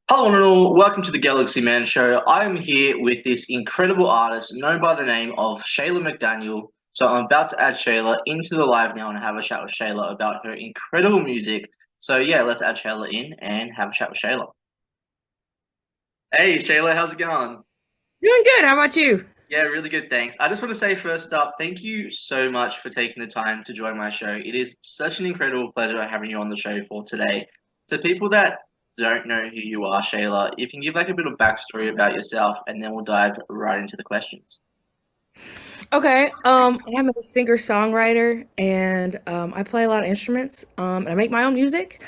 Hello and all, welcome to the Galaxy Man Show. I am here with this incredible artist known by the name of Shayla McDaniel. So I'm about to add Shayla into the live now and have a chat with Shayla about her incredible music. So yeah, let's add Shayla in and have a chat with Shayla. Hey Shayla, how's it going? Doing good. How about you? Yeah, really good, thanks. I just want to say first up, thank you so much for taking the time to join my show. It is such an incredible pleasure having you on the show for today. To people that don't know who you are, Shayla, if you can give like a bit of backstory about yourself, and then we'll dive right into the questions. Okay. I'm a singer-songwriter and I play a lot of instruments. And I make my own music.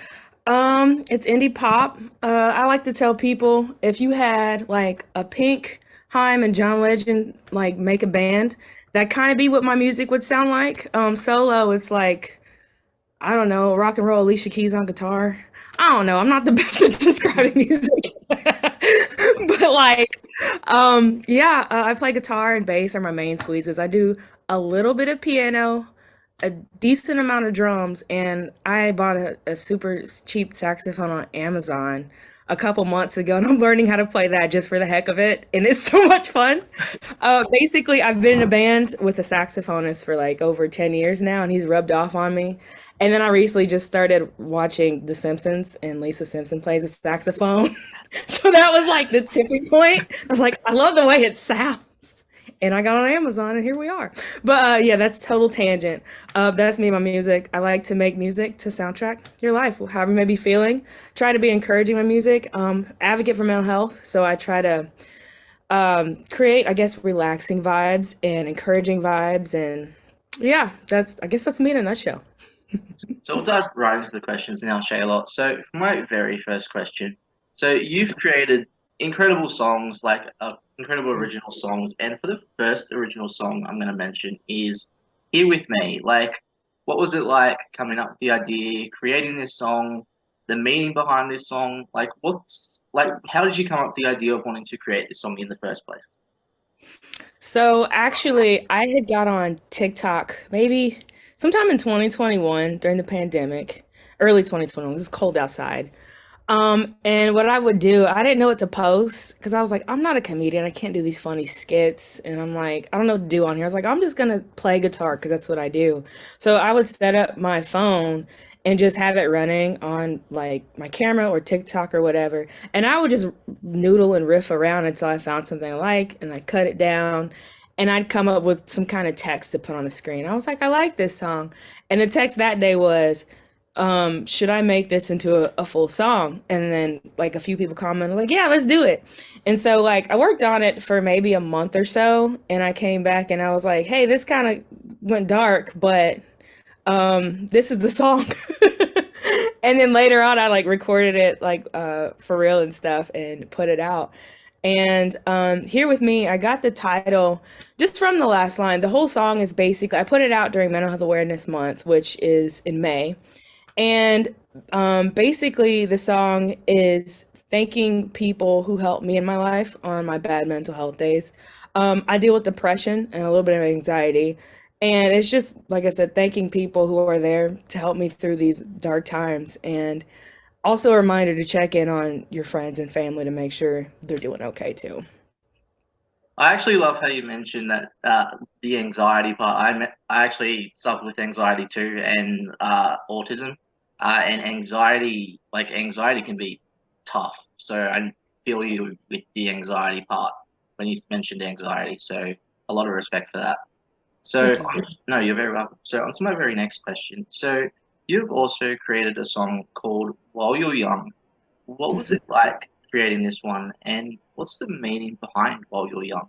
It's indie pop. I like to tell people if you had like a Pink, Haim, and John Legend like make a band, that kind of be what my music would sound like. Solo, it's like I don't know, rock and roll, Alicia Keys on guitar. I don't know. I'm not the best at describing music. But like, yeah, I play guitar and bass are my main squeezes. I do a little bit of piano, a decent amount of drums, and I bought a super cheap saxophone on Amazon a couple months ago, and I'm learning how to play that just for the heck of it, and it's so much fun. Basically, I've been in a band with a saxophonist for like over 10 years now, and he's rubbed off on me. And then I recently just started watching The Simpsons, and Lisa Simpson plays a saxophone. So that was like the tipping point. I was like, I love the way it sounds. And I got on Amazon, and here we are. But yeah, that's total tangent. That's me, my music. I like to make music to soundtrack your life, however you may be feeling. Try to be encouraging my music. Advocate for mental health, so I try to create, I guess, relaxing vibes and encouraging vibes. And yeah, I guess that's me in a nutshell. So we'll dive right into the questions now, Shayla. So for my very first question, so you've created incredible songs, like incredible original songs, and for the first original song I'm going to mention is "Here with Me." Like, what was it like coming up with the idea, creating this song, the meaning behind this song? Like, how did you come up with the idea of wanting to create this song in the first place? So actually, I had got on TikTok maybe sometime in 2021 during the pandemic, early 2021. It was cold outside. And what I would do, I didn't know what to post because I was like, I'm not a comedian. I can't do these funny skits. And I'm like, I don't know what to do on here. I was like, I'm just gonna play guitar because that's what I do. So I would set up my phone and just have it running on like my camera or TikTok or whatever. And I would just noodle and riff around until I found something I like and I cut it down and I'd come up with some kind of text to put on the screen. I was like, I like this song. And the text that day was, should I make this into a full song? And then like a few people commented like, yeah, let's do it. And so like I worked on it for maybe a month or so and I came back and I was like, hey, this kind of went dark, but this is the song. And then later on I like recorded it like for real and stuff and put it out. And here with me, I got the title just from the last line. The whole song is basically I put it out during Mental Health Awareness Month, which is in May. And basically, the song is thanking people who helped me in my life on my bad mental health days. I deal with depression and a little bit of anxiety. And it's just, like I said, thanking people who are there to help me through these dark times. And also a reminder to check in on your friends and family to make sure they're doing okay too. I actually love how you mentioned that the anxiety part. I actually suffer with anxiety too, and autism, and anxiety can be tough. So I feel you with the anxiety part when you mentioned anxiety. So a lot of respect for that. So Thank you. no, you're very welcome. So on to my very next question. So you've also created a song called "While You're Young." What was it like creating this one, and what's the meaning behind "While You're Young"?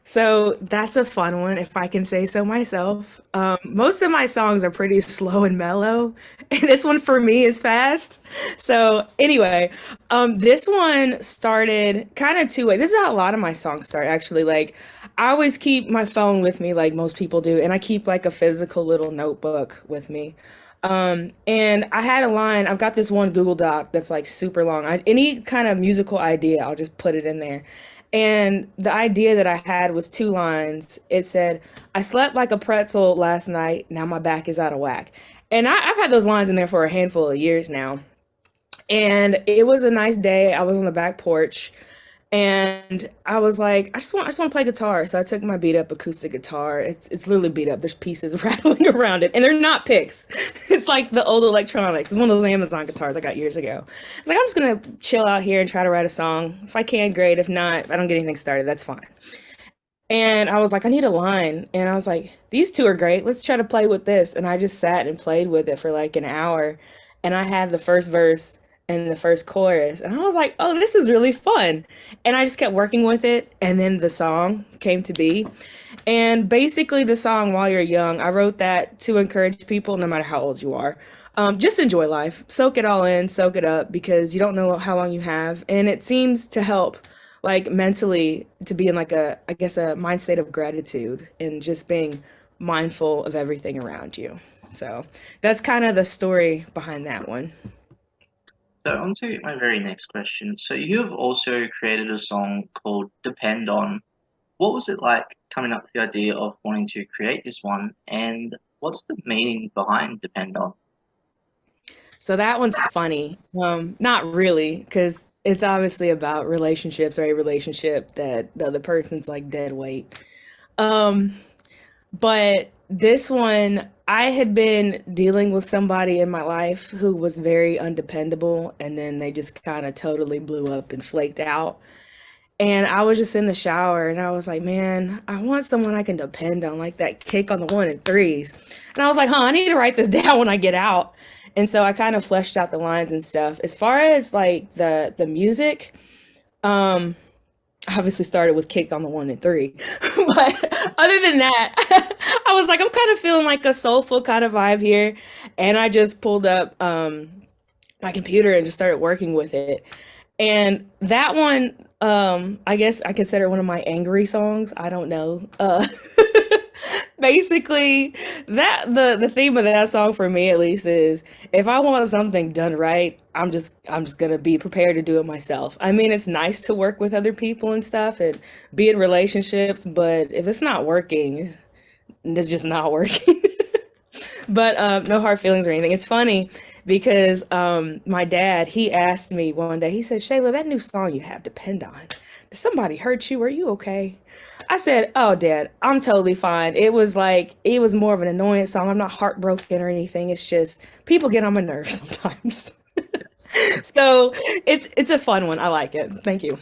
So that's a fun one, if I can say so myself. Most of my songs are pretty slow and mellow, and this one for me is fast. So anyway, this one started kind of two ways. This is how a lot of my songs start, actually. Like I always keep my phone with me, like most people do, and I keep like a physical little notebook with me. And I had a line. I've got this one Google Doc that's like super long. Any kind of musical idea, I'll just put it in there. And the idea that I had was two lines. It said, I slept like a pretzel last night. Now my back is out of whack. And I've had those lines in there for a handful of years now. And it was a nice day. I was on the back porch and I was like, I just want to play guitar. So I took my beat up acoustic guitar. It's literally beat up. There's pieces rattling around it, and they're not picks. It's like the old electronics. It's one of those Amazon guitars I got years ago. I was like, I'm just gonna chill out here and try to write a song. If I can, great. If not, if I don't get anything started, that's fine. And I was like, I need a line. And I was like, these two are great. Let's try to play with this. And I just sat and played with it for like an hour. And I had the first verse and the first chorus. And I was like, oh, this is really fun. And I just kept working with it. And then the song came to be. And basically, the song While You're Young, I wrote that to encourage people, no matter how old you are. Just enjoy life, soak it all in, soak it up, because you don't know how long you have. And it seems to help, like mentally, to be in like I guess, a mind state of gratitude and just being mindful of everything around you. So that's kind of the story behind that one. So on to my very next question. So you have also created a song called Depend On. What was it like coming up with the idea of wanting to create this one, and what's the meaning behind Depend On? So that one's funny. Not really, because it's obviously about relationships or a relationship that the other person's like dead weight. Um, but this one, I had been dealing with somebody in my life who was very undependable, and then they just kind of totally blew up and flaked out. And I was just in the shower and I was like, man, I want someone I can depend on, like that kick on the one and threes. And I was like, huh, I need to write this down when I get out. And so I kind of fleshed out the lines and stuff. As far as like the music, um, obviously started with kick on the one and three. But other than that, I was like, I'm kind of feeling like a soulful kind of vibe here. And I just pulled up my computer and just started working with it. And that one, I guess I consider one of my angry songs. I don't know. Basically, that the theme of that song for me at least is if I want something done right, I'm just gonna be prepared to do it myself. I mean, it's nice to work with other people and stuff and be in relationships, but if it's not working, it's just not working. But no hard feelings or anything. It's funny because my dad, he asked me one day, he said, Shayla, that new song you have, Depend On, did somebody hurt you? Are you okay? I said, oh, Dad, I'm totally fine. It was like, it was more of an annoyance song. I'm not heartbroken or anything. It's just people get on my nerves sometimes. So it's a fun one. I like it. Thank you.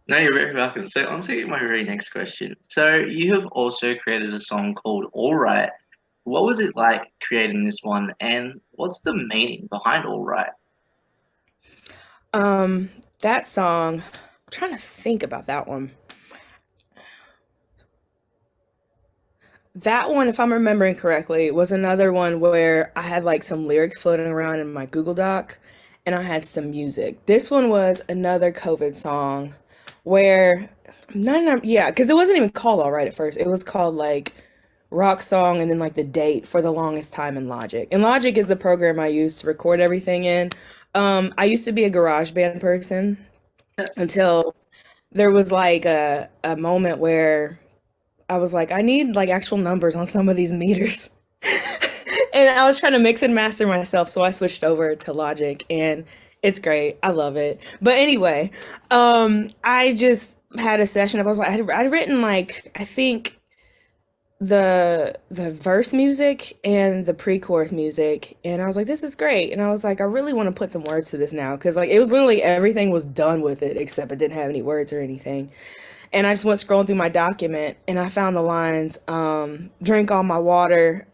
No, you're very welcome. So on to my very next question. So you have also created a song called All Right. What was it like creating this one, and what's the meaning behind All Right? Um, that song, I'm trying to think about that one. That one, if I'm remembering correctly, was another one where I had like some lyrics floating around in my Google Doc and I had some music. This one was another COVID song where none, yeah, because it wasn't even called All Right at first. It was called like Rock Song and then like the date for the longest time in Logic. And Logic is the program I use to record everything in. I used to be a garage band person until there was like a moment where I was like, I need like actual numbers on some of these meters. And I was trying to mix and master myself, so I switched over to Logic and it's great. I love it. But anyway, I just had a session. I was like, I'd written like I think the verse music and the pre-chorus music, and I was like, this is great. And I was like, I really want to put some words to this now because like it was literally everything was done with it except it didn't have any words or anything. And I just went scrolling through my document and I found the lines, drink all my water,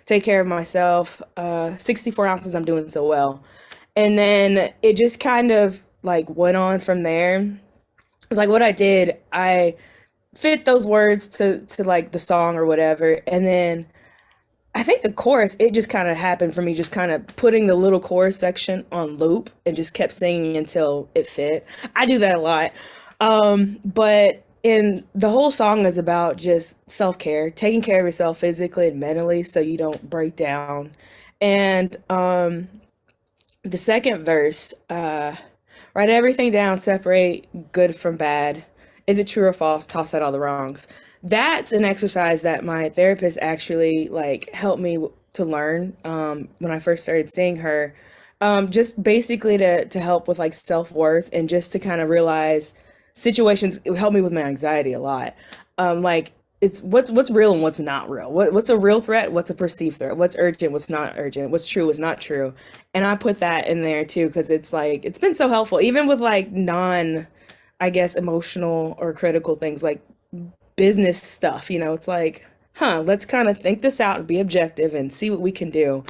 take care of myself, 64 ounces, I'm doing so well. And then it just kind of like went on from there. It's like what I did, I fit those words to like the song or whatever. And then I think the chorus, it just kind of happened for me, just kind of putting the little chorus section on loop and just kept singing until it fit. I do that a lot. But in the whole song is about just self-care, taking care of yourself physically and mentally so you don't break down. And the second verse, write everything down, separate good from bad. Is it true or false? Toss out all the wrongs. That's an exercise that my therapist actually like helped me to learn when I first started seeing her. Just basically to help with like self-worth and just to kind of realize situations. It helped me with my anxiety a lot. Like it's what's real and what's not real. What's a real threat? What's a perceived threat? What's urgent? What's not urgent? What's true? What's not true? And I put that in there too because it's like it's been so helpful, even with like non, I guess, emotional or critical things like business stuff. It's like, let's kind of think this out and be objective and see what we can do.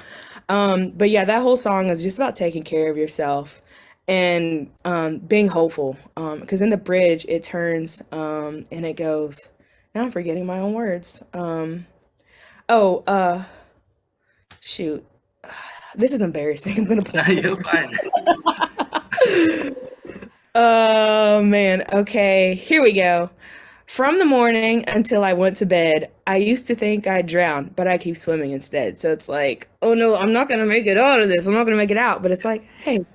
But yeah, that whole song is just about taking care of yourself and being hopeful. Because in the bridge, it turns and it goes, now I'm forgetting my own words. Oh, shoot. This is embarrassing. I'm gonna No, blank on you're fine. it. Oh man. Okay, here we go. From the morning until I went to bed, I used to think I'd drown, but I keep swimming instead. So it's like, oh no, I'm not gonna make it out of this. I'm not gonna make it out. But it's like, hey,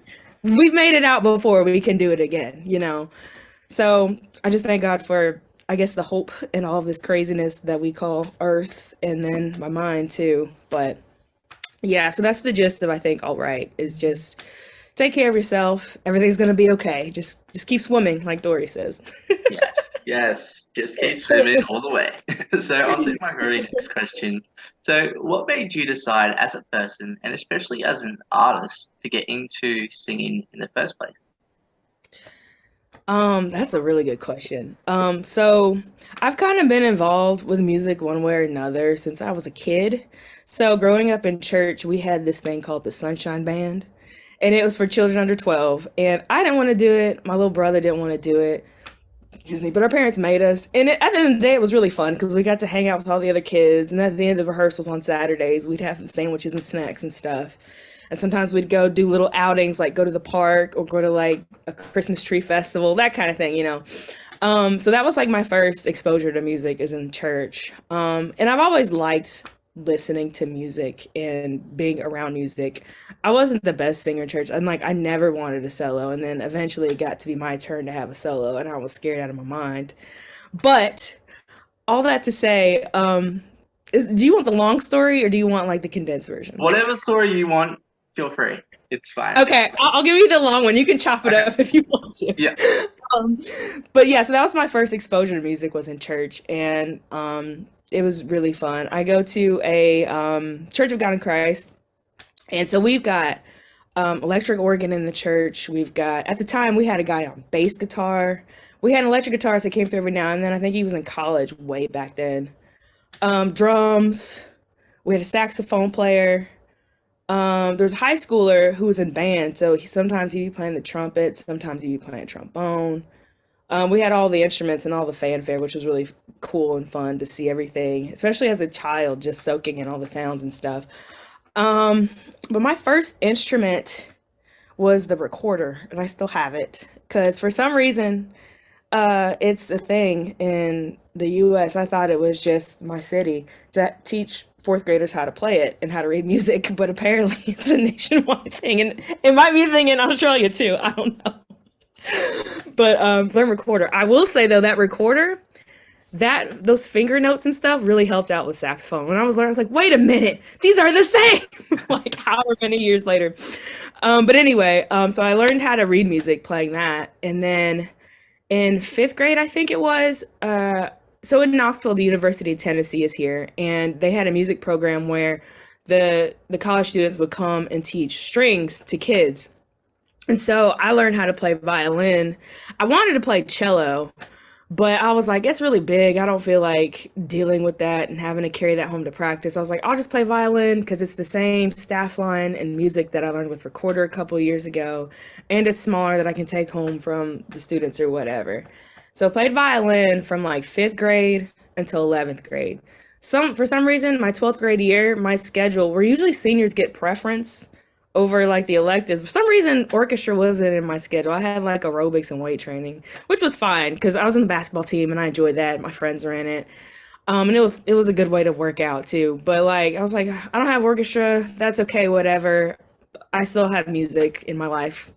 we've made it out before. We can do it again. So I just thank God for, I guess, the hope and all of this craziness that we call Earth, and then my mind too. But yeah, so that's the gist of I think all right is just take care of yourself. Everything's gonna be okay. Just keep swimming, like Dory says. Yes, yes. Just keep swimming all the way. So on to my very next question. So what made you decide as a person and especially as an artist to get into singing in the first place? That's a really good question. So I've kind of been involved with music one way or another since I was a kid. So growing up in church, we had this thing called the Sunshine Band, and it was for children under 12. And I didn't want to do it. My little brother didn't want to do it. Excuse me, but our parents made us. And at the end of the day, it was really fun because we got to hang out with all the other kids. And at the end of rehearsals on Saturdays, we'd have sandwiches and snacks and stuff. And sometimes we'd go do little outings, like go to the park or go to like a Christmas tree festival, that kind of thing. So that was like my first exposure to music is in church. And I've always liked listening to music and being around music. I wasn't the best singer in church. And like I never wanted a solo. And then eventually it got to be my turn to have a solo and I was scared out of my mind. But all that to say, do you want the long story or do you want like the condensed version? Whatever story you want, feel free. It's fine. Okay, I'll give you the long one. You can chop it Okay. up if you want to. Yeah. Um, but yeah, so that was my first exposure to music was in church, and it was really fun. I go to a Church of God in Christ, and so we've got electric organ in the church. We've got at the time we had a guy on bass guitar. We had an electric guitarist that came through every now and then. I think he was in college way back then. Drums. We had a saxophone player. There's a high schooler who was in band, so sometimes he'd be playing the trumpet, sometimes he'd be playing trombone. We had all the instruments and all the fanfare, which was really cool and fun to see everything, especially as a child, just soaking in all the sounds and stuff. Um, but my first instrument was the recorder, and I still have it because for some reason, it's a thing in the US. I thought it was just my city to teach fourth graders how to play it and how to read music, but apparently it's a nationwide thing, and it might be a thing in Australia too. I don't know. But learn recorder. I will say though that recorder, that those finger notes and stuff really helped out with saxophone. When I was learning, I was like, wait a minute, these are the same. Like however many years later. But anyway, so I learned how to read music playing that, and then in fifth grade, I think it was. So in Knoxville, the University of Tennessee is here, and they had a music program where the college students would come and teach strings to kids. And so I learned how to play violin. I wanted to play cello, but I was like, it's really big. I don't feel like dealing with that and having to carry that home to practice. I was like, I'll just play violin because it's the same staff line and music that I learned with recorder a couple of years ago. And it's smaller that I can take home from the students or whatever. So I played violin from like fifth grade until 11th grade. For some reason, my 12th grade year, my schedule, where usually seniors get preference over like the electives. For some reason, orchestra wasn't in my schedule. I had like aerobics and weight training, which was fine because I was in the basketball team and I enjoyed that. My friends were in it. And it was a good way to work out too. But like I was like, I don't have orchestra. That's okay, whatever. I still have music in my life.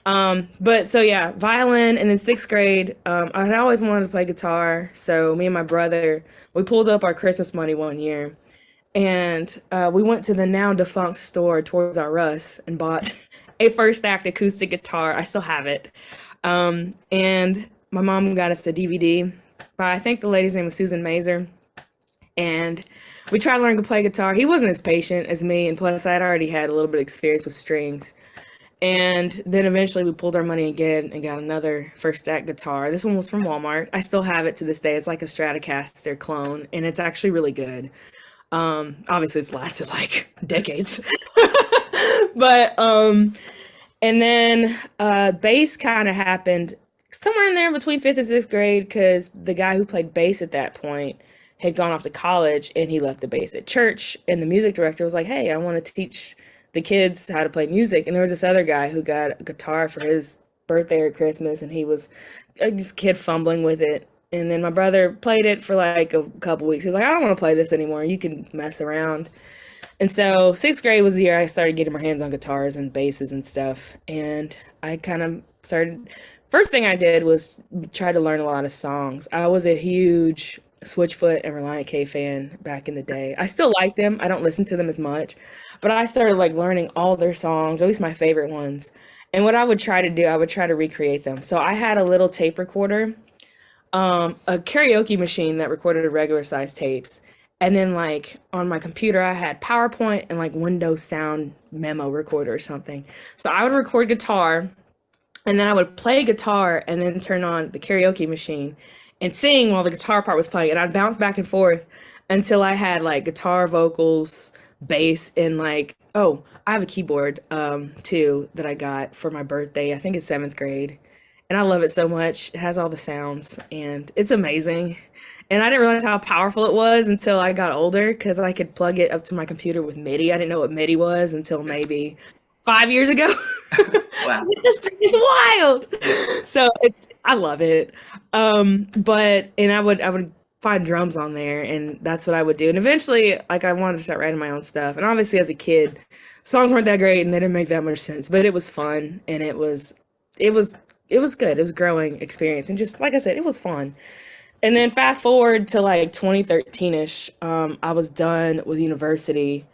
But so yeah, violin, and then sixth grade, I had always wanted to play guitar. So me and my brother, we pulled up our Christmas money one year And we went to the now defunct store Toys R Us and bought a first act acoustic guitar. I still have it. And my mom got us a DVD by, I think the lady's name was Susan Mazer. And we tried learning to play guitar. He wasn't as patient as me, and plus I'd already had a little bit of experience with strings. And then eventually we pulled our money again and got another first act guitar. This one was from Walmart. I still have it to this day. It's like a Stratocaster clone, and it's actually really good. Obviously it's lasted like decades. But and then bass kind of happened somewhere in there between fifth and sixth grade because the guy who played bass at that point had gone off to college and he left the bass at church. And the music director was like, "Hey, I want to teach the kids how to play music." And there was this other guy who got a guitar for his birthday or Christmas, and he was just a kid fumbling with it. And then my brother played it for like a couple weeks. He was like, "I don't want to play this anymore. You can mess around." And so sixth grade was the year I started getting my hands on guitars and basses and stuff. And I kind of started, first thing I did was try to learn a lot of songs. I was a huge Switchfoot and Reliant K fan back in the day. I still like them. I don't listen to them as much, but I started like learning all their songs, or at least my favorite ones. And what I would try to do, I would try to recreate them. So I had a little tape recorder, a karaoke machine that recorded regular size tapes. And then like on my computer, I had PowerPoint and like Windows Sound memo recorder or something. So I would record guitar and then I would play guitar and then turn on the karaoke machine and sing while the guitar part was playing. And I'd bounce back and forth until I had like guitar, vocals, bass, and like, oh, I have a keyboard too that I got for my birthday. I think it's seventh grade. And I love it so much. It has all the sounds and it's amazing. And I didn't realize how powerful it was until I got older because I could plug it up to my computer with MIDI. I didn't know what MIDI was until maybe 5 years ago. Wow. This thing is wild. Yeah. So I love it. But and I would find drums on there and that's what I would do. And eventually like I wanted to start writing my own stuff. And obviously as a kid, songs weren't that great and they didn't make that much sense. But it was fun and it was good. It was a growing experience. And just like I said, it was fun. And then fast forward to like 2013-ish, I was done with university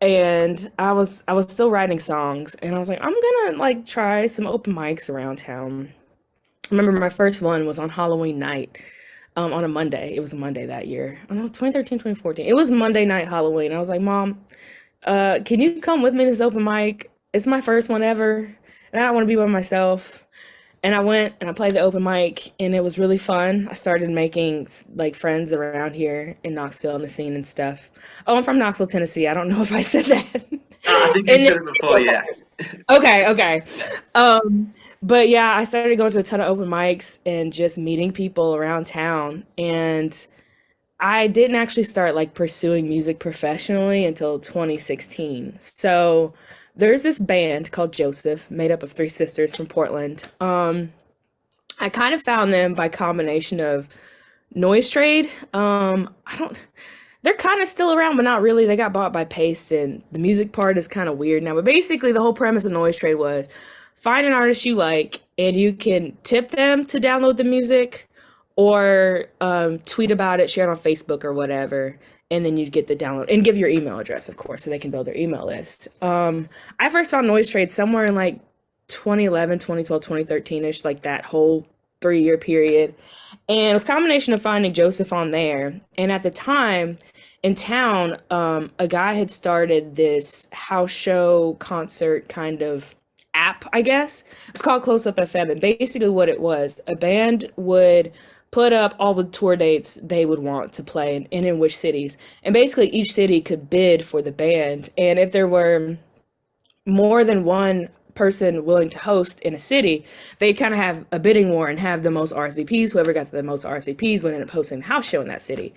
and I was still writing songs and I was like, I'm gonna like try some open mics around town. I remember my first one was on Halloween night, on a Monday. It was a Monday that year. I don't know, 2013, 2014. It was Monday night Halloween. I was like, Mom, can you come with me to this open mic? It's my first one ever and I don't want to be by myself. And I went and I played the open mic and it was really fun. I started making like friends around here in Knoxville and the scene and stuff. Oh, I'm from Knoxville, Tennessee. I don't know if I said that. I think you And said then, it before, yeah. okay, okay. But yeah, I started going to a ton of open mics and just meeting people around town. And I didn't actually start like pursuing music professionally until 2016. So there's this band called Joseph, made up of three sisters from Portland. I kind of found them by combination of Noise Trade. I don't. They're kind of still around, but not really. They got bought by Paste, and the music part is kind of weird now. But basically, the whole premise of Noise Trade was find an artist you like, and you can tip them to download the music, or tweet about it, share it on Facebook or whatever, and then you'd get the download and give your email address, of course, so they can build their email list. I first found Noise Trade somewhere in like 2011, 2012, 2013-ish, like that whole 3 year period. And it was a combination of finding Joseph on there. And at the time in town, a guy had started this house show concert kind of app, I guess. It's called Close Up FM. And basically what it was, a band would put up all the tour dates they would want to play and in which cities. And basically each city could bid for the band. And if there were more than one person willing to host in a city, they'd kind of have a bidding war and have the most RSVPs. Whoever got the most RSVPs would end up hosting a house show in that city.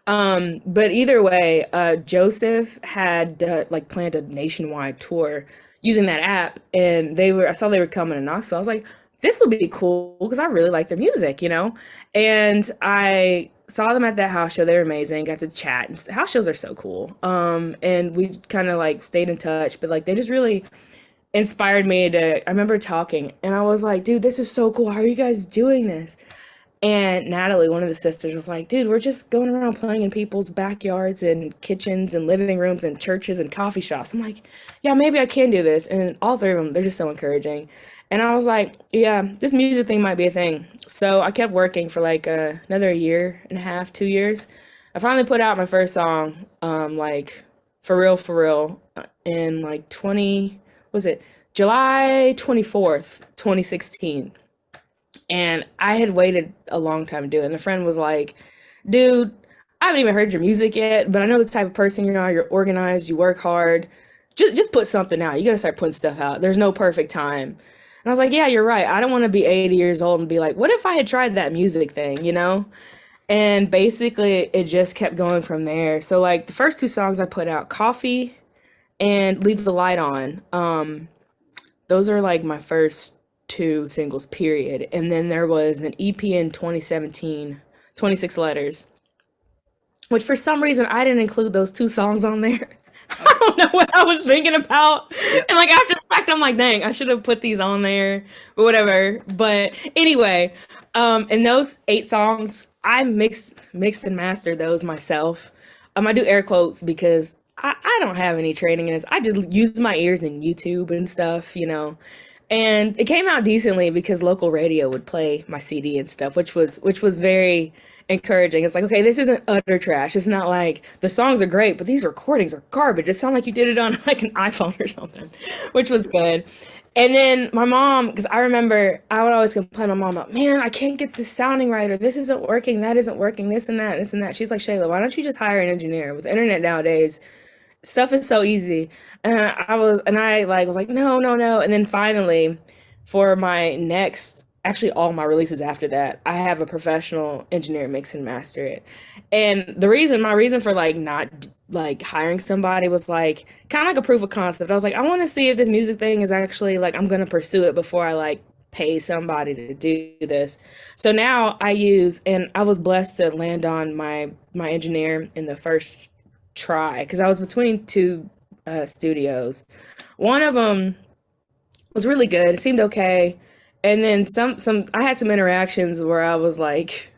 But either way, Joseph had like planned a nationwide tour using that app, and I saw they were coming to Knoxville. I was like, this will be cool because I really like their music, you know? And I saw them at that house show. They were amazing. Got to chat. And house shows are so cool. And we kind of like stayed in touch, but like they just really inspired me to, I remember talking and I was like, dude, this is so cool. How are you guys doing this? And Natalie, one of the sisters, was like, dude, we're just going around playing in people's backyards and kitchens and living rooms and churches and coffee shops. I'm like, yeah, maybe I can do this. And all three of them, they're just so encouraging. And I was like, yeah, this music thing might be a thing. So I kept working for like another year and a half, 2 years. I finally put out my first song, like for real, in like 20, was it July 24th, 2016. And I had waited a long time to do it. And a friend was like, dude, I haven't even heard your music yet, but I know the type of person you are. You're organized, you work hard. Just put something out. You gotta start putting stuff out. There's no perfect time. And I was like, yeah, you're right. I don't want to be 80 years old and be like, what if I had tried that music thing, you know? And basically it just kept going from there. So like the first two songs I put out, Coffee and Leave the Light On. Those are like my first two singles, period. And then there was an EP in 2017, 26 Letters, which for some reason I didn't include those two songs on there. I don't know what I was thinking about. Yeah. And like after the fact, I'm like, dang, I should have put these on there, but whatever. But anyway, and those 8 songs, I mixed and mastered those myself. I do air quotes because I don't have any training in this. I just use my ears and YouTube and stuff, you know. And it came out decently because local radio would play my CD and stuff, which was very encouraging. It's like, okay, this isn't utter trash. It's not like the songs are great, but these recordings are garbage. It sounds like you did it on like an iPhone or something, which was good. And then my mom, because I remember I would always complain to my mom about, man, I can't get this sounding right, or this isn't working, that isn't working, this and that, this and that. She's like, Shayla, why don't you just hire an engineer? With the internet nowadays, stuff is so easy. And I like was like, no, no, no. And then finally, for my next, actually all my releases after that, I have a professional engineer mix and master it. And my reason for like not like hiring somebody was like kind of like a proof of concept. I was like, I want to see if this music thing is actually like I'm gonna pursue it before I like pay somebody to do this. So now I use, and I was blessed to land on my engineer in the first try because I was between two studios. One of them was really good. It seemed okay. And then some I had some interactions where I was like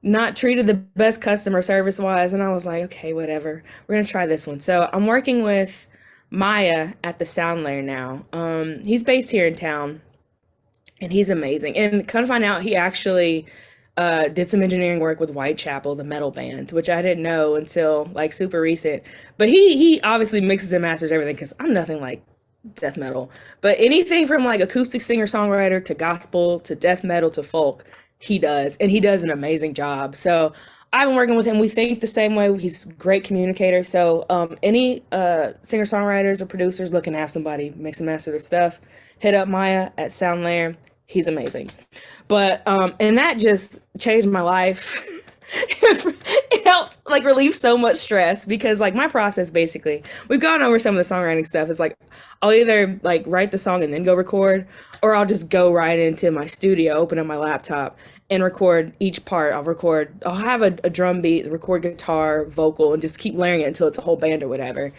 not treated the best customer service wise, and I was like, okay, whatever. We're gonna try this one. So I'm working with Maya at the Sound Layer now. He's based here in town, and he's amazing. And come to find out, he actually did some engineering work with Whitechapel, the metal band, which I didn't know until like super recent. But he obviously mixes and masters everything because I'm nothing like death metal. But anything from like acoustic singer songwriter to gospel to death metal to folk, he does, and he does an amazing job. So I've been working with him. We think the same way. He's a great communicator. So any singer songwriters or producers looking to have somebody mix and master their stuff, hit up Maya at Sound Layer. He's amazing. But and that just changed my life. It helped like relieve so much stress because like my process basically, we've gone over some of the songwriting stuff. It's like I'll either like write the song and then go record, or I'll just go right into my studio, open up my laptop and record each part. I'll have a drum beat, record guitar, vocal, and just keep layering it until it's a whole band or whatever.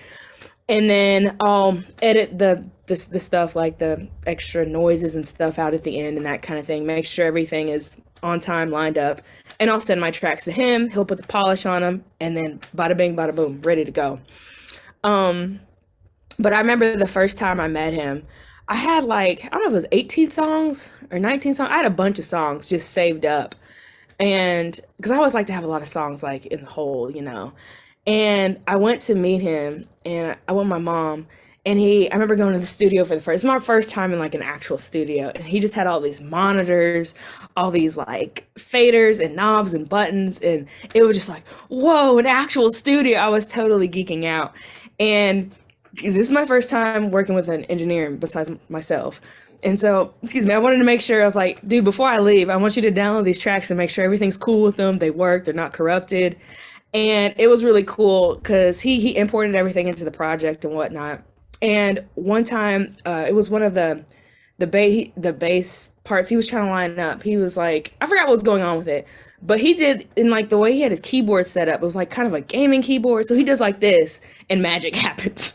And then I'll edit the stuff like the extra noises and stuff out at the end and that kind of thing. Make sure everything is on time, lined up, and I'll send my tracks to him. He'll put the polish on them, and then bada bing, bada boom, ready to go. But I remember the first time I met him, I had like I don't know if it was 18 songs or 19 songs. I had a bunch of songs just saved up, and because I always like to have a lot of songs like in the hole, you know. And I went to meet him, and I went with my mom, and I remember going to the studio for it's my first time in like an actual studio, and he just had all these monitors, all these like faders and knobs and buttons, and it was just like, whoa, an actual studio. I was totally geeking out. And this is my first time working with an engineer besides myself. And so, excuse me, I wanted to make sure, I was like, dude, before I leave, I want you to download these tracks and make sure everything's cool with them. They work, they're not corrupted. And it was really cool because he imported everything into the project and whatnot. And one time, it was one of the bass parts he was trying to line up. He was like, I forgot what was going on with it, but he did in like the way he had his keyboard set up. It was like kind of a gaming keyboard. So he does like this, and magic happens.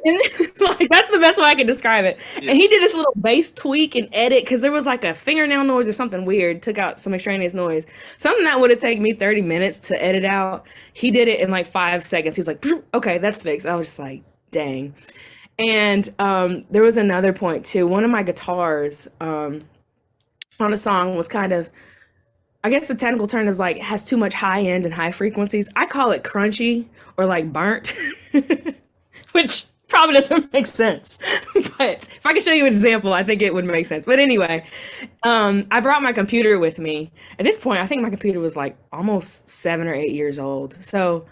And like that's the best way I can describe it. Yeah. And he did this little bass tweak and edit because there was like a fingernail noise or something weird, took out some extraneous noise. Something that would have taken me 30 minutes to edit out. He did it in like 5 seconds. He was like, okay, that's fixed. I was just like, dang. And there was another point too. One of my guitars on a song was kind of, I guess the technical term is like has too much high end and high frequencies. I call it crunchy or like burnt, which probably doesn't make sense. But if I could show you an example, I think it would make sense. But anyway, I brought my computer with me. At this point, I think my computer was like almost 7 or 8 years old. So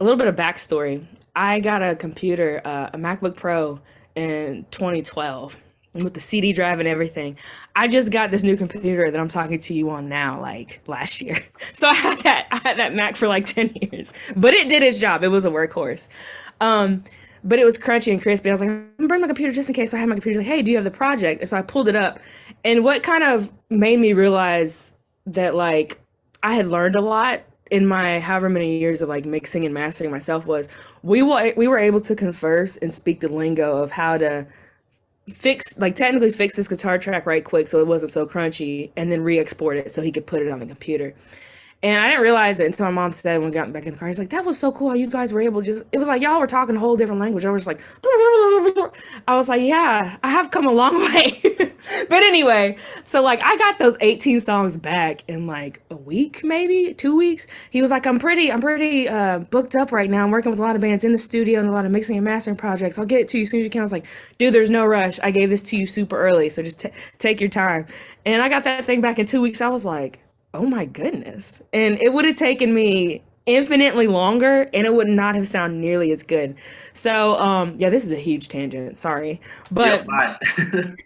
a little bit of backstory. I got a computer, a MacBook Pro in 2012 with the CD drive and everything. I just got this new computer that I'm talking to you on now, like last year. So I had that Mac for like 10 years, but it did its job. It was a workhorse. Um, but it was crunchy and crispy. I was like, I'm gonna bring my computer just in case. So I had my computer like, hey, do you have the project? And so I pulled it up. And what kind of made me realize that like I had learned a lot in my however many years of like mixing and mastering myself was we were able to converse and speak the lingo of how to fix like technically fix this guitar track right quick so it wasn't so crunchy and then re-export it so he could put it on the computer. And I didn't realize it until my mom said when we got back in the car, he's like, that was so cool how you guys were able to just, it was like y'all were talking a whole different language. I was like, I was like, yeah, I have come a long way. But anyway, so like I got those 18 songs back in like a week, maybe 2 weeks. He was like, I'm pretty booked up right now. I'm working with a lot of bands in the studio and a lot of mixing and mastering projects. I'll get it to you as soon as you can. I was like, dude, there's no rush. I gave this to you super early. So just take your time. And I got that thing back in 2 weeks. I was like, oh my goodness. And it would have taken me infinitely longer and it would not have sounded nearly as good. So yeah, this is a huge tangent, sorry. You're But fine.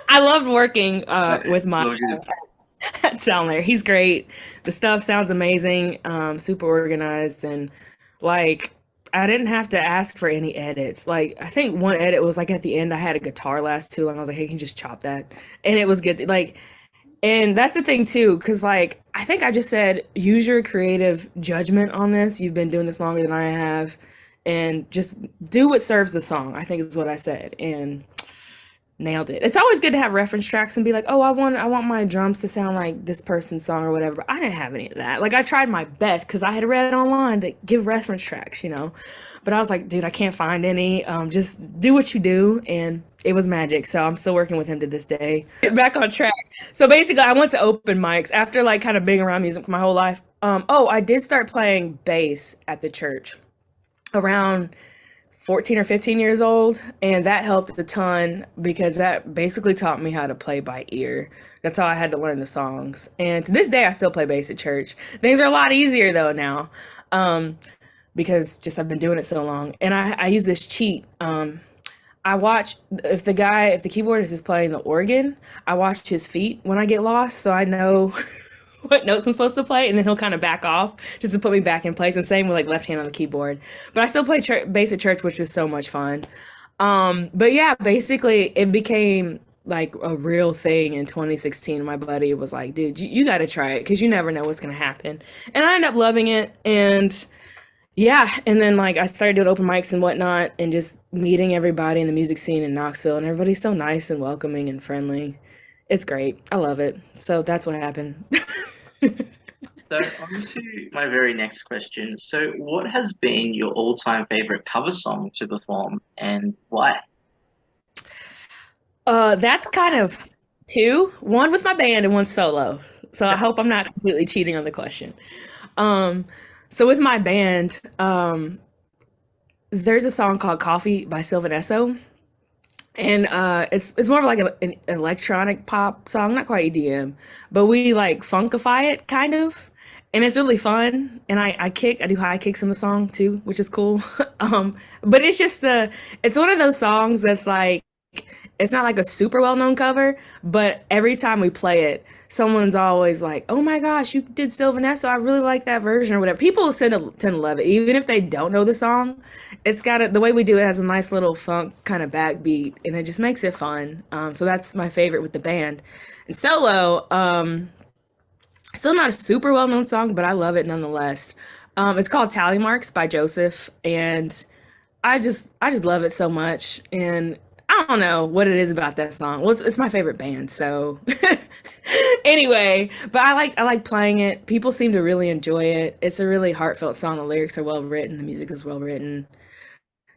I loved working with It's my all good. sound there. He's great. The stuff sounds amazing, super organized and like I didn't have to ask for any edits. Like I think one edit was like at the end I had a guitar last too long. I was like, hey, can you just chop that? And it was good. Like and that's the thing too, because like I think I just said use your creative judgment on this. You've been doing this longer than I have, and just do what serves the song. I think is what I said, and nailed it. It's always good to have reference tracks and be like, oh, I want my drums to sound like this person's song or whatever. But I didn't have any of that. Like I tried my best because I had read online that give reference tracks. But I was like, dude, I can't find any. Just do what you do, and it was magic. So I'm still working with him to this day. Get back on track. So basically, I went to open mics after like kind of being around music my whole life. Oh, I did start playing bass at the church around 14 or 15 years old, and that helped a ton because that basically taught me how to play by ear. That's how I had to learn the songs. And to this day I still play bass at church. Things are a lot easier though now, because just I've been doing it so long. And I use this cheat. I watch if the keyboardist is playing the organ, I watch his feet when I get lost so I know what notes I'm supposed to play, and then he'll kind of back off just to put me back in place. And same with like left hand on the keyboard. But I still play bass at church, which is so much fun. But yeah, basically it became like a real thing in 2016. My buddy was like, dude, you got to try it because you never know what's going to happen. And I ended up loving it. And yeah, and then like I started doing open mics and whatnot and just meeting everybody in the music scene in Knoxville. And everybody's so nice and welcoming and friendly. It's great. I love it. So that's what happened. So on to my very next question. So what has been your all-time favorite cover song to perform and why? That's kind of two, one with my band and one solo. So I hope I'm not completely cheating on the question. Um, so with my band, there's a song called Coffee by Sylvan Esso. And it's more of like an electronic pop song, not quite EDM, but we like funkify it kind of, and it's really fun. And I do high kicks in the song too, which is cool. But it's just it's one of those songs that's like it's not like a super well known cover, but every time we play it, someone's always like, "Oh my gosh, you did Sylvanessa! I really like that version," or whatever. People tend to love it, even if they don't know the song. It's got the way we do it has a nice little funk kind of backbeat, and it just makes it fun. So that's my favorite with the band. And solo, still not a super well known song, but I love it nonetheless. It's called Tally Marks by Joseph, and I just love it so much, and I don't know what it is about that song. Well, it's my favorite band, so anyway. But I like playing it. People seem to really enjoy it. It's a really heartfelt song. The lyrics are well written. The music is well written.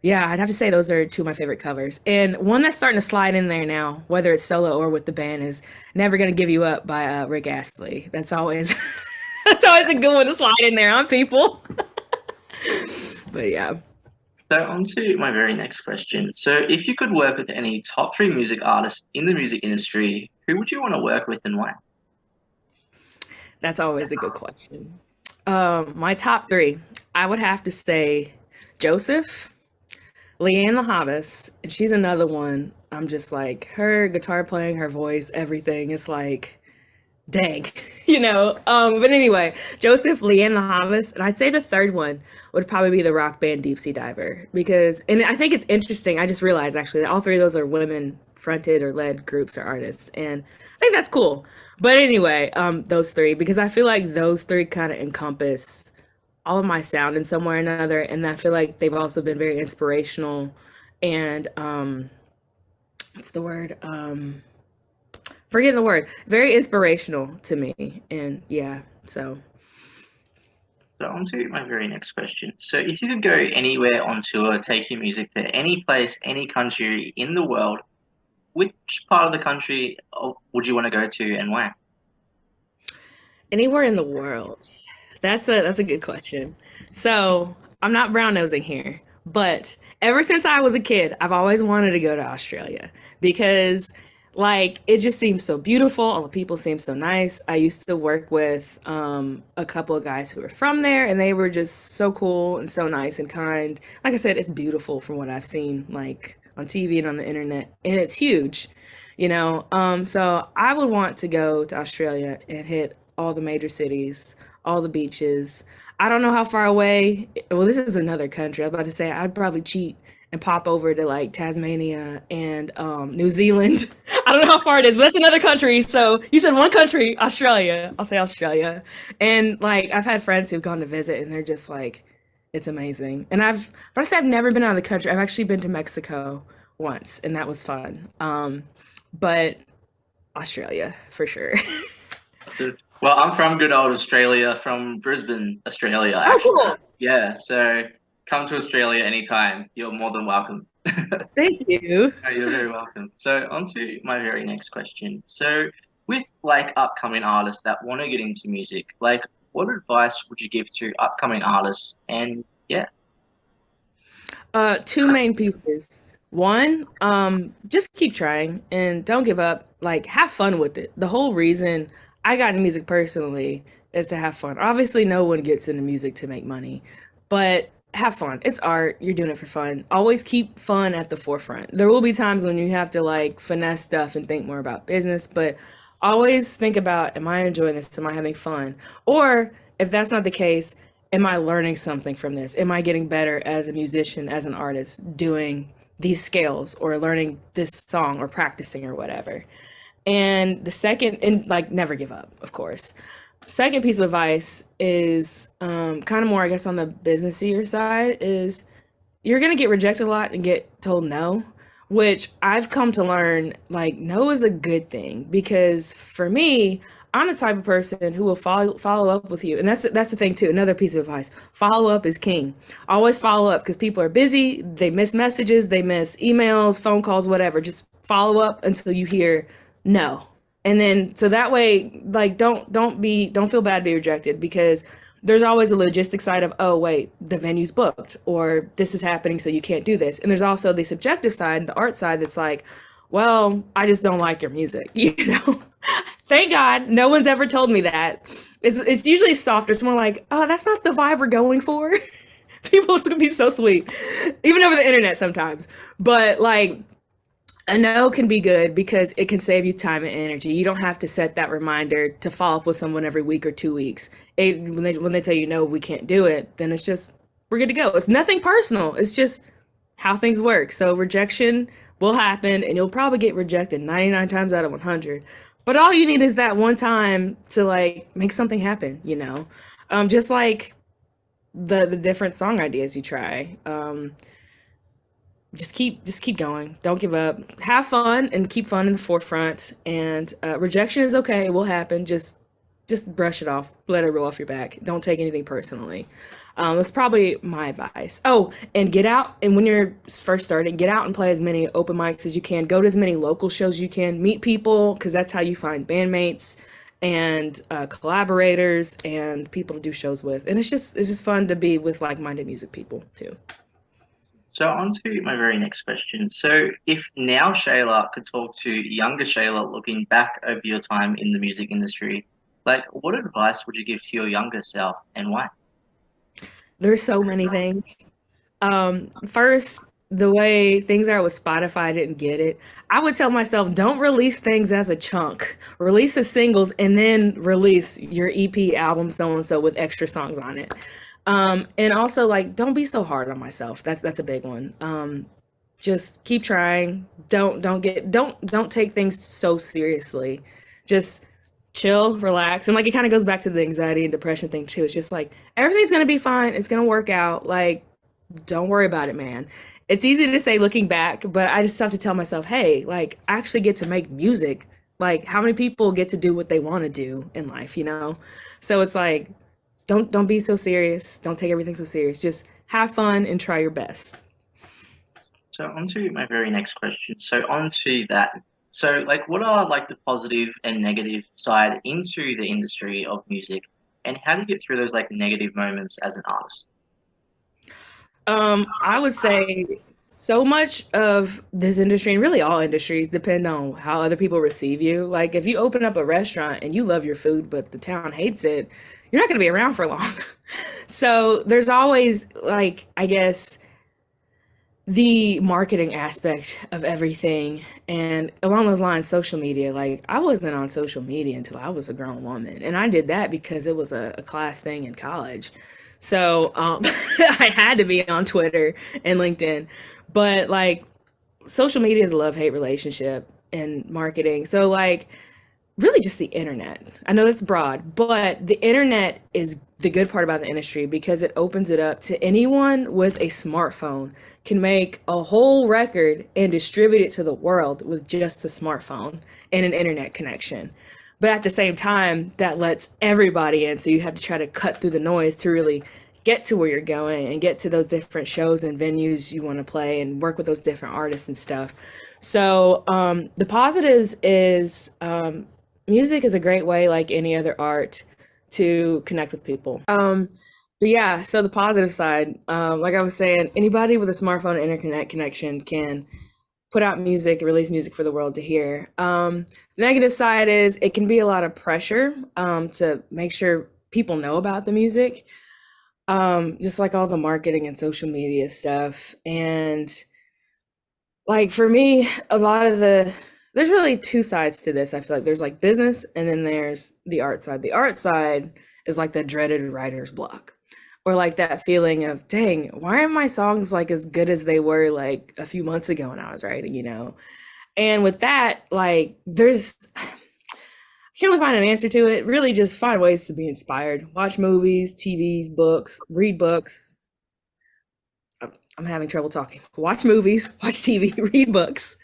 Yeah, I'd have to say those are two of my favorite covers. And one that's starting to slide in there now, whether it's solo or with the band, is "Never Gonna Give You Up" by Rick Astley. That's always that's always a good one to slide in there on people. But yeah. So on to my very next question. So if you could work with any top three music artists in the music industry, who would you want to work with and why? That's always a good question. My top three, I would have to say Joseph, Leanne the Hobbs, and she's another one. I'm just like her guitar playing, her voice, everything. It's like, dang, you know. But anyway, Joseph, Leanne the Hobbs, and I'd say the third one would probably be the rock band Deep Sea Diver because, and I think it's interesting. I just realized actually that all three of those are women fronted or led groups or artists, and I think that's cool. But anyway, those three because I feel like those three kind of encompass all of my sound in some way or another, and I feel like they've also been very inspirational and what's the word? Forgetting the word. Very inspirational to me. And yeah, so So on to my very next question. So if you could go anywhere on tour, take your music to any place, any country in the world, which part of the country would you want to go to and why? anywhere in the world. That's a good question. So I'm not brown nosing here, but ever since I was a kid, I've always wanted to go to Australia because like it just seems so beautiful. All the people seem so nice. I used to work with a couple of guys who were from there, and they were just so cool and so nice and kind. Like I said, it's beautiful from what I've seen, like on TV and on the internet, and it's huge, you know. So I would want to go to Australia and hit all the major cities, all the beaches. I don't know how far away. Well, this is another country. I was about to say I'd probably cheat and pop over to like Tasmania and New Zealand. I don't know how far it is, but that's another country. So you said one country, Australia. I'll say Australia. And like I've had friends who've gone to visit, and they're just like, it's amazing. And but I say I've never been out of the country. I've actually been to Mexico once, and that was fun. But Australia for sure. So, well, I'm from good old Australia, from Brisbane, Australia, Oh, actually. cool. Yeah, so come to Australia anytime. You're more than welcome. Thank you. Oh, you're very welcome. So, on to my very next question. So, with like upcoming artists that want to get into music, like what advice would you give to upcoming artists? And yeah, Two main pieces. One, just keep trying and don't give up. Like, have fun with it. The whole reason I got into music personally is to have fun. Obviously, no one gets into music to make money, but have fun. It's art. You're doing it for fun. Always keep fun at the forefront. There will be times when you have to like finesse stuff and think more about business, but always think about, am I enjoying this? Am I having fun? Or if that's not the case, am I learning something from this? Am I getting better as a musician, as an artist, doing these scales or learning this song or practicing or whatever? And the second, and like never give up, of course. Second piece of advice is kind of more, I guess, on the businessier side is you're gonna get rejected a lot and get told no, which I've come to learn like no is a good thing because for me, I'm the type of person who will follow up with you, and that's the thing too. Another piece of advice: follow up is king. Always follow up because people are busy, they miss messages, they miss emails, phone calls, whatever. Just follow up until you hear no, and then so that way, like don't feel bad be rejected because there's always the logistic side of, oh wait, the venue's booked or this is happening so you can't do this, and there's also the subjective side, the art side, that's like, well, I just don't like your music. You know. Thank God no one's ever told me that. It's usually softer. It's more like, oh, that's not the vibe we're going for. People, it's gonna be so sweet, even over the internet sometimes. But like a no can be good because it can save you time and energy. You don't have to set that reminder to follow up with someone every week or 2 weeks. When they tell you no, we can't do it, then it's just we're good to go. It's nothing personal. It's just how things work. So rejection will happen, and you'll probably get rejected 99 times out of 100. But all you need is that one time to like make something happen. You know, just like the different song ideas you try. just keep going. Don't give up. Have fun and keep fun in the forefront. And rejection is okay. It will happen. Just brush it off. Let it roll off your back. Don't take anything personally. That's probably my advice. Oh, and get out. And when you're first starting, get out and play as many open mics as you can. Go to as many local shows as you can. Meet people because that's how you find bandmates and collaborators and people to do shows with. And it's just fun to be with like-minded music people too. So on to my very next question. So if now Shayla could talk to younger Shayla looking back over your time in the music industry, like what advice would you give to your younger self and why? There's so many things. First, the way things are with Spotify, I didn't get it. I would tell myself, don't release things as a chunk. Release the singles and then release your EP album, so and so, with extra songs on it. And also, like, don't be so hard on myself. That's a big one. Just keep trying. Don't take things so seriously. Just chill, relax. And like it kind of goes back to the anxiety and depression thing too. It's just like everything's gonna be fine. It's gonna work out. Like, don't worry about it, man. It's easy to say looking back, but I just have to tell myself, hey, like I actually get to make music. Like how many people get to do what they want to do in life, you know? So it's like don't be so serious. Don't take everything so serious. Just have fun and try your best. So on to my very next question. So on to that. So like what are like the positive and negative side into the industry of music and how do you get through those like negative moments as an artist? I would say so much of this industry and really all industries depend on how other people receive you. Like if you open up a restaurant and you love your food, but the town hates it, you're not going to be around for long. So there's always like, I guess, the marketing aspect of everything. And along those lines, social media. Like I wasn't on social media until I was a grown woman. And I did that because it was a class thing in college. So I had to be on Twitter and LinkedIn. But like social media is a love-hate relationship in marketing. So like really just the internet. I know that's broad, but the internet is the good part about the industry because it opens it up to anyone with a smartphone can make a whole record and distribute it to the world with just a smartphone and an internet connection. But at the same time, that lets everybody in. So you have to try to cut through the noise to really get to where you're going and get to those different shows and venues you want to play and work with those different artists and stuff. So the positives is music is a great way, like any other art, to connect with people. But yeah, so the positive side, like I was saying, anybody with a smartphone and internet connection can put out music, release music for the world to hear. The negative side is it can be a lot of pressure to make sure people know about the music, just like all the marketing and social media stuff. And like for me, a lot of there's really two sides to this. I feel like there's like business and then there's the art side. The art side is like the dreaded writer's block. Or like that feeling of, dang, why aren't my songs like as good as they were like a few months ago when I was writing, you know? And with that, like I can't really find an answer to it. Really just find ways to be inspired. Watch movies, TVs, books, read books. I'm having trouble talking. Watch movies, watch TV, read books.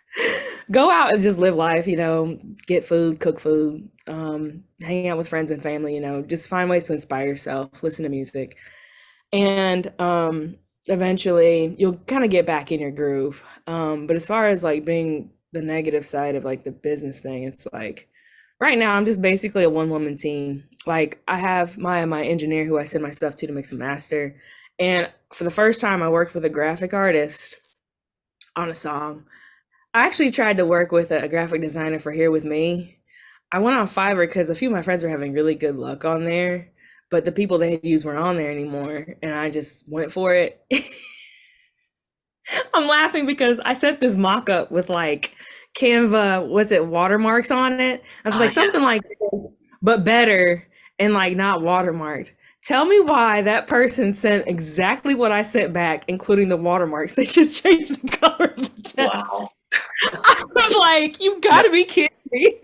Go out and just live life, you know, get food, cook food, hang out with friends and family, you know, just find ways to inspire yourself, listen to music. And eventually you'll kind of get back in your groove. But as far as like being the negative side of like the business thing, it's like right now I'm just basically a one woman team. Like I have my engineer who I send my stuff to mix and master. And for the first time I worked with a graphic artist on a song. I actually tried to work with a graphic designer for Here With Me. I went on Fiverr because a few of my friends were having really good luck on there, but the people they had used weren't on there anymore, and I just went for it. I'm laughing because I sent this mock-up with like Canva, what's it, watermarks on it. I was like something Yes. like this, but better and like not watermarked. Tell me why that person sent exactly what I sent back, including the watermarks. They just changed the color of the text. Wow. I was like, you've got to be kidding me.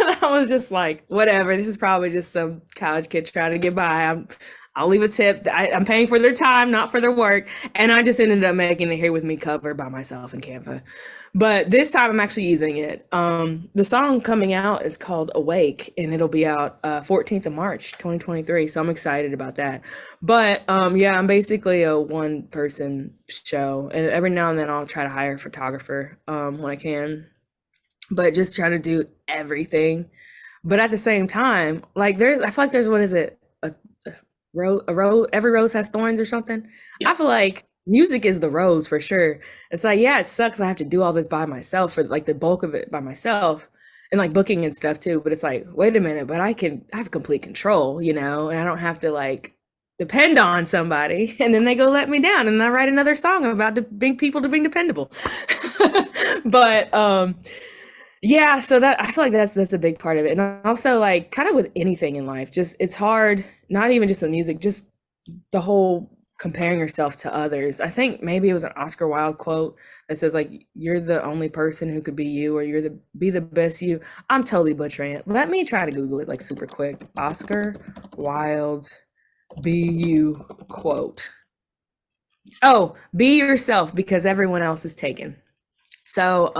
And I was just like, whatever. This is probably just some college kid trying to get by. I'll leave a tip. I'm paying for their time, not for their work. And I just ended up making the Here With Me cover by myself in Canva. But this time I'm actually using it. The song coming out is called Awake, and it'll be out 14th of March, 2023. So I'm excited about that. But yeah, I'm basically a one person show. And every now and then I'll try to hire a photographer when I can. But just trying to do everything. But at the same time, like I feel like there's, what is it? A rose, every rose has thorns or something. Yeah. I feel like music is the rose for sure. It's like, yeah, it sucks I have to do all this by myself, for like the bulk of it by myself, and like booking and stuff too. But it's like, wait a minute, but I have complete control, and I don't have to like depend on somebody and then they go let me down and I write another song about being people to being dependable. But yeah, so that I feel like that's a big part of it. And also like kind of with anything in life, just it's hard, not even just with music, just the whole comparing yourself to others. I think maybe it was an Oscar Wilde quote that says like you're the only person who could be you, or be the best you. I'm totally butchering it. Let me try to Google it like super quick. Oscar Wilde be you quote. Oh, be yourself because everyone else is taken. So,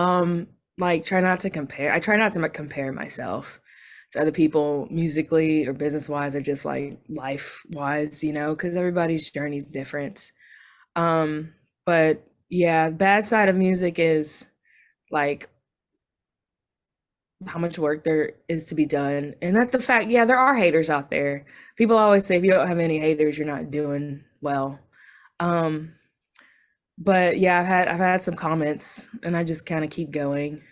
like try not to compare. I try not to compare myself to other people musically or business wise or just like life wise, because everybody's journey is different. But yeah, bad side of music is like how much work there is to be done. And that's the fact, yeah, there are haters out there. People always say if you don't have any haters, you're not doing well. Um, but yeah, I've had some comments and I just kind of keep going.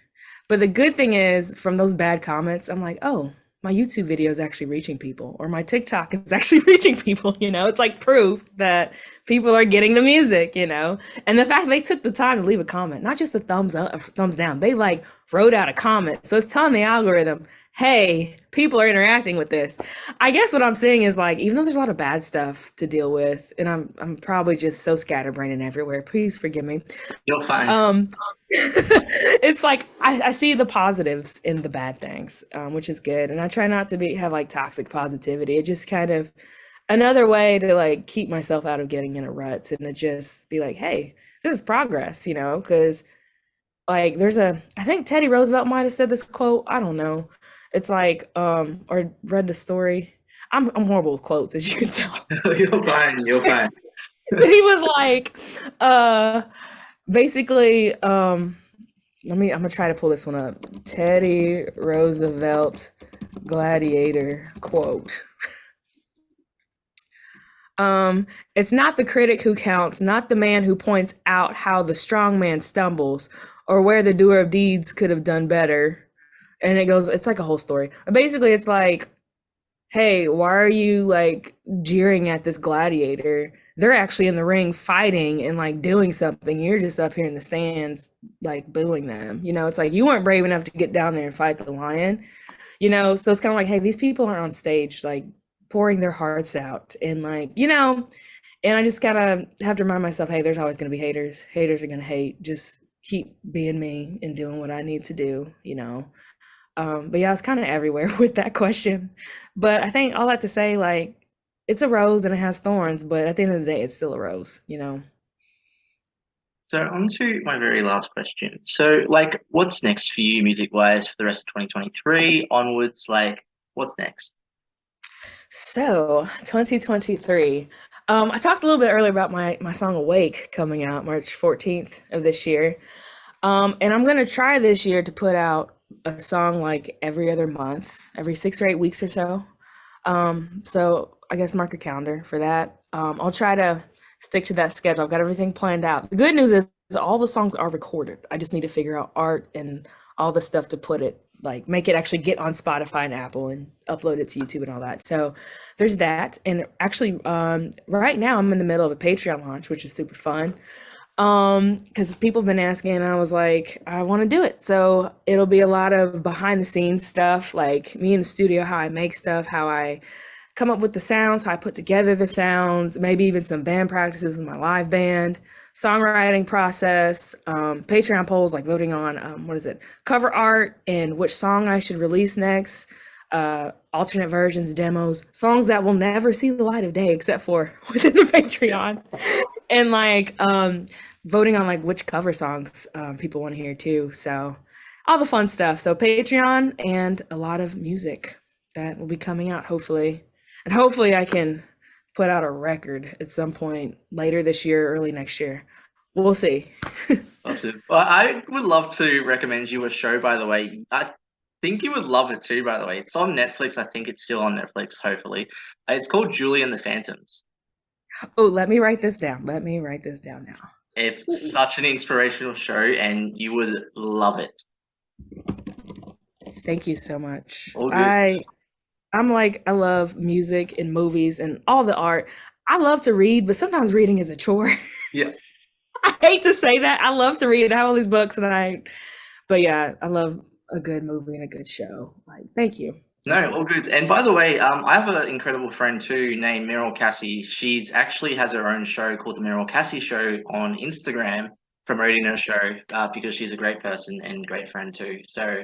But the good thing is, from those bad comments, I'm like, oh, my YouTube video is actually reaching people, or my TikTok is actually reaching people. It's like proof that people are getting the music. And the fact they took the time to leave a comment, not just a thumbs up, a thumbs down, they like wrote out a comment. So it's telling the algorithm, hey, people are interacting with this. I guess what I'm saying is like, even though there's a lot of bad stuff to deal with, and I'm probably just so scatterbrained and everywhere, please forgive me. You're fine. It's like I see the positives in the bad things, which is good, and I try not to have like toxic positivity. It just kind of another way to like keep myself out of getting in a rut and to just be like, hey, this is progress, because like I think Teddy Roosevelt might have said this quote. I don't know. It's like or read the story. I'm horrible with quotes, as you can tell. You're fine. You're fine. He was like, basically, I'm gonna try to pull this one up. Teddy Roosevelt gladiator quote. It's not the critic who counts, not the man who points out how the strong man stumbles or where the doer of deeds could have done better. And it's like a whole story. Basically, it's like, hey, why are you like jeering at this gladiator? They're actually in the ring fighting and like doing something. You're just up here in the stands, like booing them. It's like you weren't brave enough to get down there and fight the lion. So it's kind of like, hey, these people aren't on stage, like pouring their hearts out and like, and I just kind of have to remind myself, hey, there's always going to be haters. Haters are going to hate. Just keep being me and doing what I need to do. But yeah, I was kind of everywhere with that question. But I think all that to say, like, it's a rose and it has thorns, but at the end of the day, it's still a rose. So on to my very last question. So like, what's next for you music-wise for the rest of 2023 onwards? Like, what's next? So 2023. I talked a little bit earlier about my song Awake coming out March 14th of this year. And I'm gonna try this year to put out a song like every other month, every 6 or 8 weeks or so. So I guess mark your calendar for that. I'll try to stick to that schedule. I've got everything planned out. The good news is all the songs are recorded. I just need to figure out art and all the stuff to put it, like make it actually get on Spotify and Apple and upload it to YouTube and all that. So there's that. And actually, right now I'm in the middle of a Patreon launch, which is super fun. Because people have been asking, and I was like, I want to do it. So it'll be a lot of behind the scenes stuff, like me in the studio, how I make stuff, how I come up with the sounds, how I put together the sounds, maybe even some band practices with my live band, songwriting process, Patreon polls, like voting on, cover art and which song I should release next. alternate versions, demos, songs that will never see the light of day except for within the Yeah. Patreon, and like voting on like which cover songs people want to hear too. So all the fun stuff. So Patreon and a lot of music that will be coming out hopefully, and hopefully I can put out a record at some point later this year, early next year. We'll see. Awesome. Well, I would love to recommend you a show, by the way. I think you would love it too, by the way. It's on Netflix. I think it's still on Netflix, hopefully. It's called Julie and the Phantoms. Oh, let me write this down. Let me write this down now. It's such an inspirational show, and you would love it. Thank you so much. All good. I'm like I love music and movies and all the art. I love to read, but sometimes reading is a chore. Yeah. I hate to say that. I love to read. I have all these books and but yeah, I love a good movie and a good show. Like, thank you. Thank No, you. all good. And by the way, I have an incredible friend too named Meryl Cassie. She's actually has her own show called the Meryl Cassie Show on Instagram, promoting her show because she's a great person and great friend too. So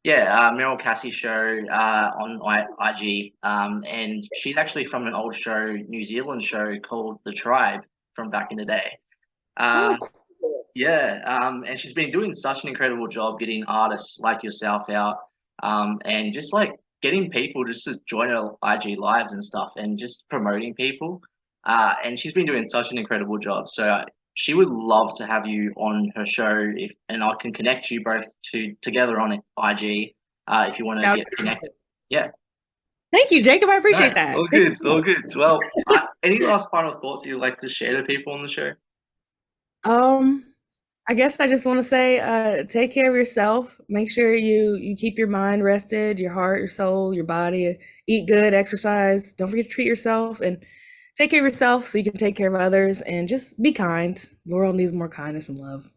yeah, Meryl Cassie Show on IG, and she's actually from an old show, New Zealand show called The Tribe from back in the day. Oh, Uh, cool. yeah, and she's been doing such an incredible job getting artists like yourself out, and just like getting people just to join her IG lives and stuff, and just promoting people. And she's been doing such an incredible job. So she would love to have you on her show, if and I can connect you both together on IG, if you want to That would get be connected. awesome. Yeah, Thank you, Jacob. I no, appreciate that. all Thank good, you so all much. good. Well, any last final thoughts you'd like to share to people on the show? Um, I guess I just want to say, take care of yourself. Make sure you keep your mind rested, your heart, your soul, your body. Eat good, exercise. Don't forget to treat yourself and take care of yourself so you can take care of others. And just be kind. The world needs more kindness and love.